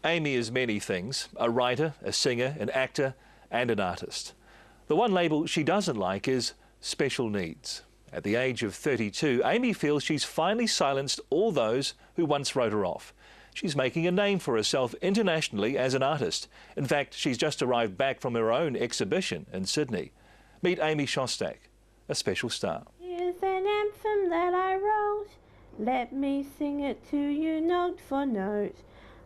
Amy is many things: a writer, a singer, an actor and an artist. The one label she doesn't like is special needs. At the age of 32, Amy feels she's finally silenced all those who once wrote her off. She's making a name for herself internationally as an artist. In fact, she's just arrived back from her own exhibition in Sydney. Meet Amy Szostak, a special star. Here's an anthem that I wrote. Let me sing it to you note for note.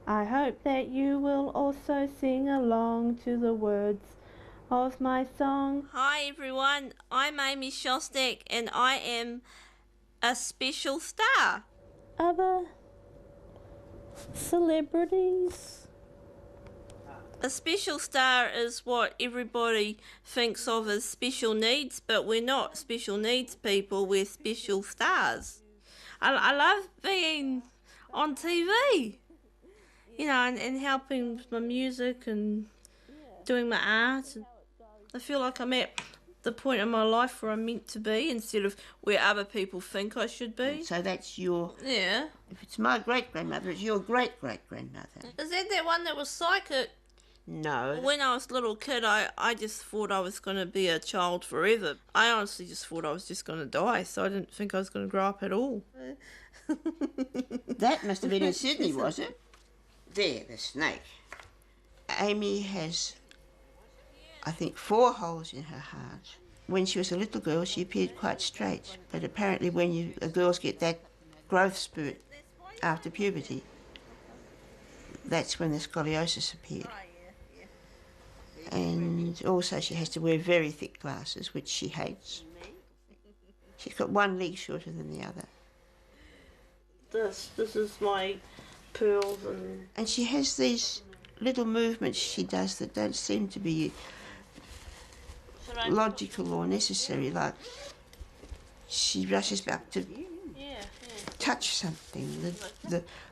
I hope that you will also sing along to the words of my song. Hi everyone, I'm Amy Szostak and I am a special star. Other celebrities? A special star is what everybody thinks of as special needs, but we're not special needs people, we're special stars. I love being on TV. You know, and helping with my music and doing my art. I feel like I'm at the point in my life where I'm meant to be instead of where other people think I should be. So that's your... Yeah. If it's my great-grandmother, it's your great-great-grandmother. Is that one that was psychic? No. When I was a little kid, I just thought I was going to be a child forever. I honestly just thought I was just going to die, so I didn't think I was going to grow up at all. That must have been in Sydney, was it? There, the snake. Amy has, I think, 4 holes in her heart. When she was a little girl, she appeared quite straight, but apparently when girls get that growth spurt after puberty, that's when the scoliosis appeared. And also she has to wear very thick glasses, which she hates. She's got one leg shorter than the other. This is my pearls and she has these little movements she does that don't seem to be logical or necessary, like she rushes back to touch something,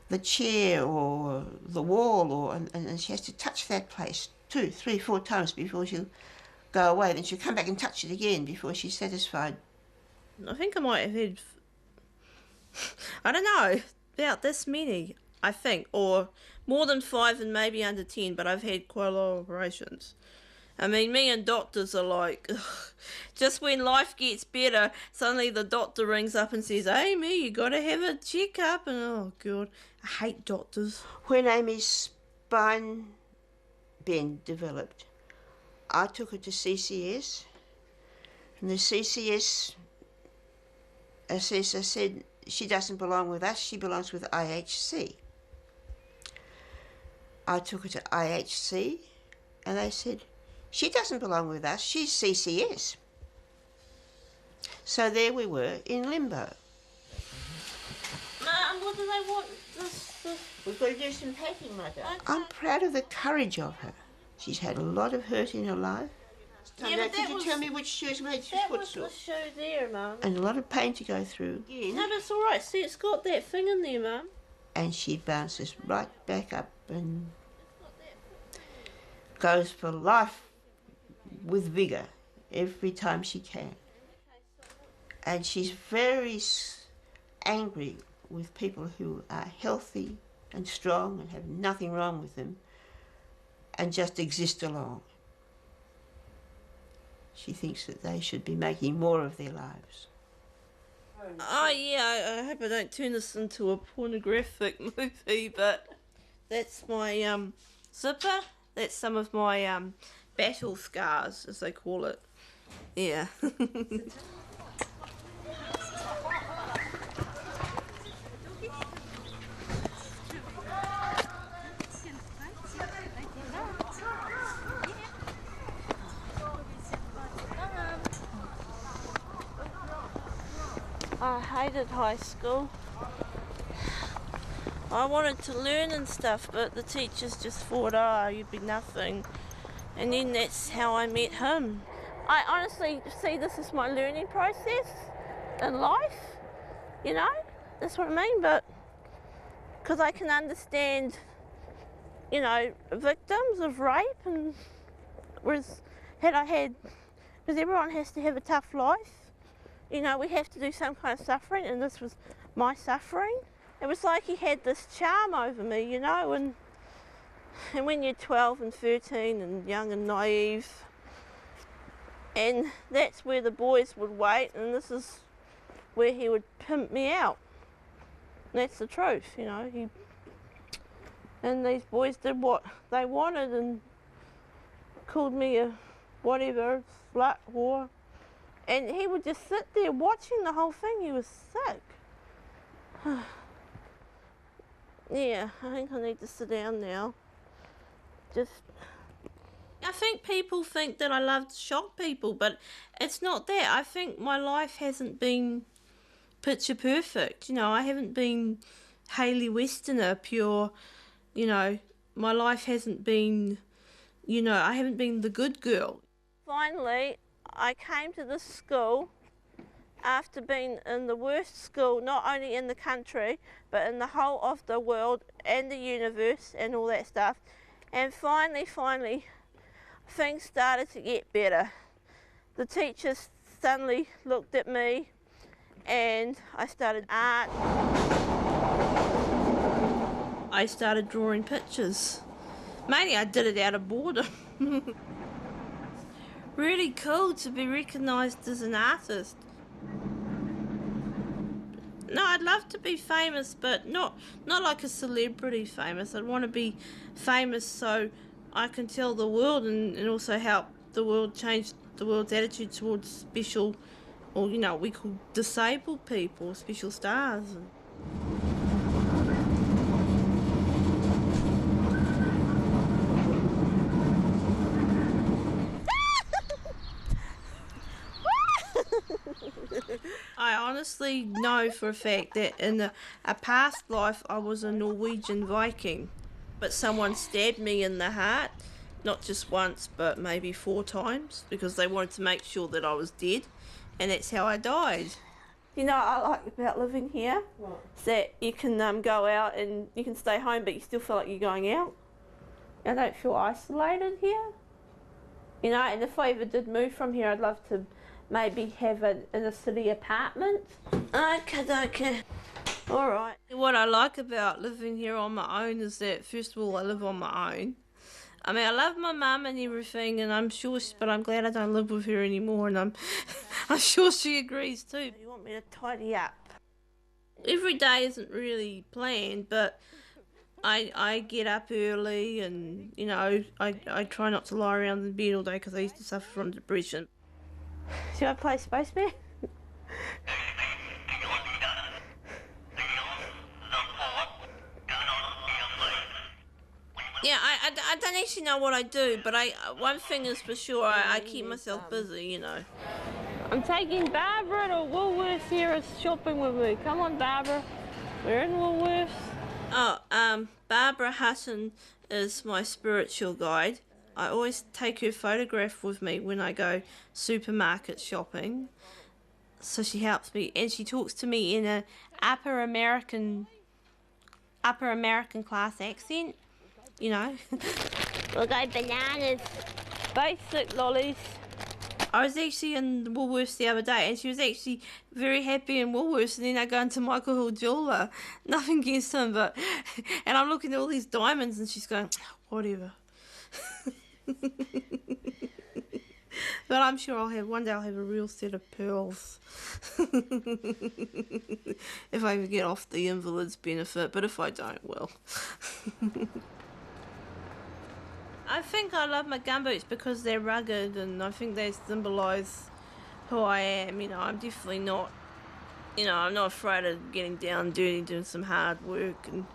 the chair or the wall, and she has to touch that place 2, 3, 4 times before she'll go away. Then she'll come back and touch it again before she's satisfied. I think I might have had, I don't know, about this many. I think, or more than 5 and maybe under 10, but I've had quite a lot of operations. I mean, me and doctors are like, ugh, just when life gets better, suddenly the doctor rings up and says, Amy, you got to have a checkup, and oh God, I hate doctors. When Amy's spine bend developed, I took her to CCS, and the CCS assessor said, she doesn't belong with us, she belongs with IHC. I took her to IHC and they said, she doesn't belong with us, she's CCS. So there we were in limbo. Mum, what do they want? We've got to do some packing, Mother. Okay. I'm proud of the courage of her. She's had a lot of hurt in her life. Yeah, but could you tell me which shoes made your that foot was sore? the shoe there, Mum. And a lot of pain to go through. No, that's all right. See, it's got that thing in there, Mum. And she bounces right back up and goes for life with vigour every time she can. And she's very angry with people who are healthy and strong and have nothing wrong with them and just exist along. She thinks that they should be making more of their lives. Oh yeah, I hope I don't turn this into a pornographic movie, but that's my zipper. That's some of my battle scars, as they call it. Yeah. I hated high school. I wanted to learn and stuff, but the teachers just thought, oh, you'd be nothing. And then that's how I met him. I honestly see this as my learning process in life, you know? That's what I mean, but because I can understand, you know, victims of rape, and whereas because everyone has to have a tough life. You know, we have to do some kind of suffering, and this was my suffering. It was like he had this charm over me, you know, and And when you're 12 and 13 and young and naive, and that's where the boys would wait, and this is where he would pimp me out. And that's the truth, you know. And these boys did what they wanted and called me a whatever, slut, whore. And he would just sit there watching the whole thing. He was sick. Yeah, I think I need to sit down now. I think people think that I love to shock people, but it's not that. I think my life hasn't been picture perfect. You know, I haven't been Hayley Westerner, pure, you know, my life hasn't been, you know, I haven't been the good girl. Finally, I came to this school after being in the worst school, not only in the country, but in the whole of the world and the universe and all that stuff. And finally, things started to get better. The teachers suddenly looked at me and I started art. I started drawing pictures. Mainly I did it out of boredom. Really cool to be recognised as an artist. No, I'd love to be famous, but not like a celebrity famous. I'd want to be famous so I can tell the world and also help the world change the world's attitude towards special, or you know, we call disabled people, special stars. I honestly know for a fact that in a past life I was a Norwegian Viking, but someone stabbed me in the heart, not just once but maybe 4 times, because they wanted to make sure that I was dead, and that's how I died. You know what I like about living here? What? Is that you can go out and you can stay home but you still feel like you're going out. I don't feel isolated here. You know, and if I ever did move from here, I'd love to maybe have an inner city apartment. Okay. All right. What I like about living here on my own is that, first of all, I live on my own. I mean, I love my mum and everything, and I'm glad I don't live with her anymore, and I'm sure she agrees too. You want me to tidy up? Every day isn't really planned, but I get up early, and you know, I try not to lie around in bed all day because I used to suffer from depression. Should I play Space Bear? Yeah, I don't actually know what I do, but one thing is for sure, I keep myself busy, you know. I'm taking Barbara to Woolworths here is shopping with me. Come on, Barbara. We're in Woolworths. Oh, Barbara Hutton is my spiritual guide. I always take her photograph with me when I go supermarket shopping. So she helps me, and she talks to me in an upper American class accent, you know. We'll go bananas. Basic lollies. I was actually in Woolworths the other day, and she was actually very happy in Woolworths, and then I go into Michael Hill Jeweller. Nothing against him, but... And I'm looking at all these diamonds, and she's going, whatever. But I'm sure one day I'll have a real set of pearls. If I ever get off the invalid's benefit, but if I don't, well. I think I love my gumboots because they're rugged, and I think they symbolise who I am. You know, I'm definitely not, you know, I'm not afraid of getting down and dirty, doing some hard work. And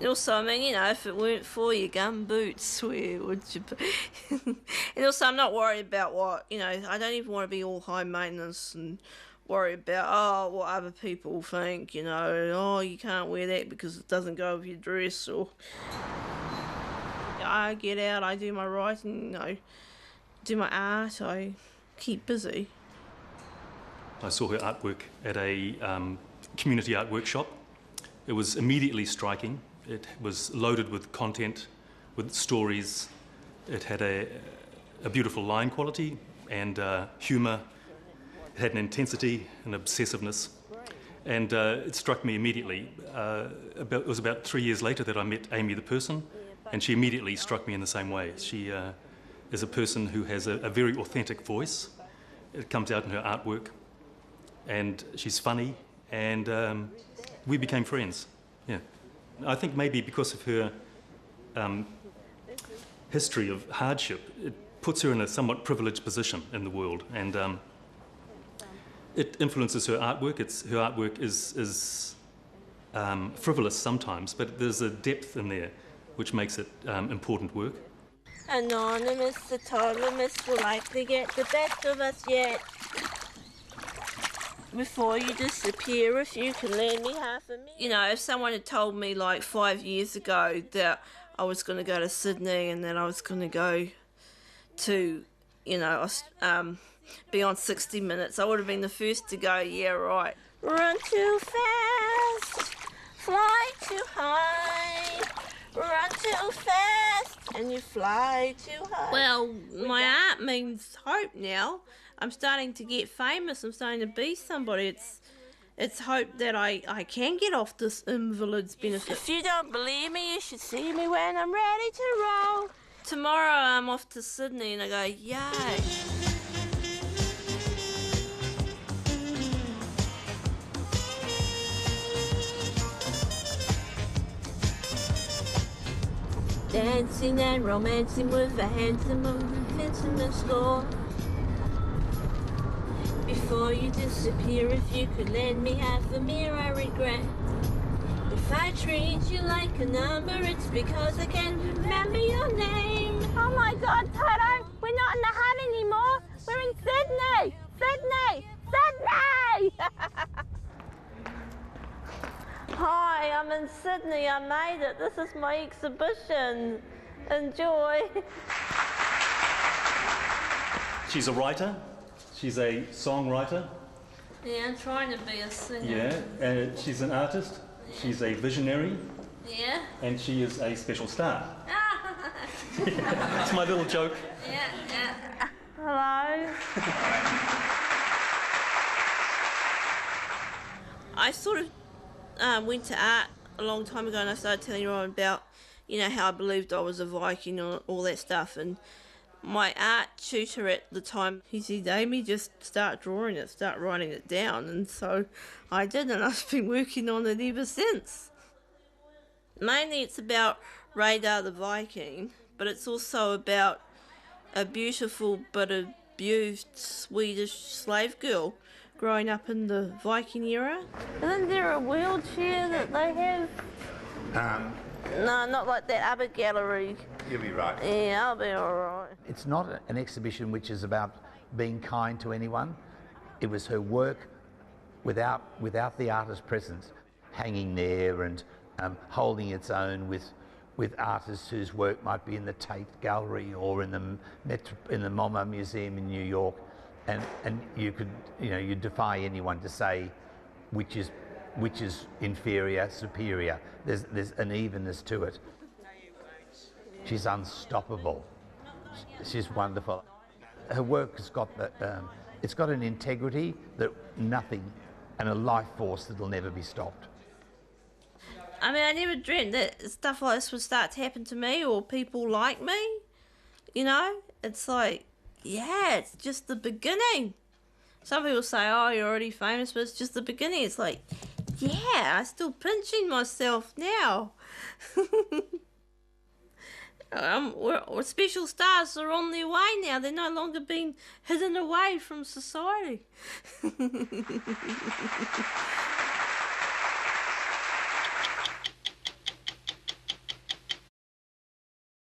also, I mean, you know, if it weren't for your gumboots, where would you be? And also, I'm not worried about what, you know, I don't even want to be all high maintenance and worry about, oh, what other people think, you know, oh, you can't wear that because it doesn't go with your dress, or... I get out, I do my writing, I do my art, I keep busy. I saw her artwork at a community art workshop. It was immediately striking. It was loaded with content, with stories. It had a beautiful line quality and humour. It had an intensity and obsessiveness. And it struck me immediately. It was about 3 years later that I met Amy the person. And she immediately struck me in the same way. She is a person who has a very authentic voice. It comes out in her artwork, and she's funny, and we became friends. Yeah, I think maybe because of her history of hardship, it puts her in a somewhat privileged position in the world, and it influences her artwork. Her artwork is frivolous sometimes, but there's a depth in there which makes it important work. Anonymous, autonomous, will likely get the best of us yet. Before you disappear, if you can lend me half a minute. You know, if someone had told me like 5 years ago that I was going to go to Sydney and that I was going to go to, you know, be on 60 Minutes, I would have been the first to go, yeah, right. Run too fast, fly too high, run too fast, and you fly too high. Well, my art means hope now. I'm starting to get famous. I'm starting to be somebody. It's hope that I can get off this invalid's benefit. If you don't believe me, you should see me when I'm ready to roll. Tomorrow I'm off to Sydney and I go, yay. Dancing and romancing with a handsome and intimate score. Before you disappear, if you could lend me half a mirror, I regret. If I treat you like a number, it's because I can't remember your name. Oh my God, Toto, we're not in the hut anymore. We're in Sydney! Sydney! Sydney! Hi, I'm in Sydney. I made it. This is my exhibition. Enjoy. She's a writer. She's a songwriter. Yeah, I'm trying to be a singer. Yeah, she's an artist. Yeah. She's a visionary. Yeah. And she is a special star. It's my little joke. Yeah, yeah. Hello. I sort of went to art a long time ago, and I started telling everyone about, you know, how I believed I was a Viking and all that stuff. And my art tutor at the time, he said, Amy, just start drawing it, start writing it down. And so I did, and I've been working on it ever since. Mainly it's about Radar the Viking, but it's also about a beautiful but abused Swedish slave girl growing up in the Viking era. Isn't there a wheelchair that they have? No, not like that other gallery. You'll be right. Yeah, I'll be all right. It's not an exhibition which is about being kind to anyone. It was her work without the artist's presence, hanging there and holding its own with artists whose work might be in the Tate Gallery or in the MoMA Museum in New York, and you could, you know, you defy anyone to say which is inferior, superior. There's an evenness to it. She's unstoppable. She's wonderful. Her work has got it's got an integrity that nothing, and a life force that'll never be stopped. I mean, I never dreamt that stuff like this would start to happen to me or people like me. You know, it's like, yeah, it's just the beginning. Some people say, oh, you're already famous, but it's just the beginning. It's like, yeah, I'm still pinching myself now. Special stars are on their way now. They're no longer being hidden away from society.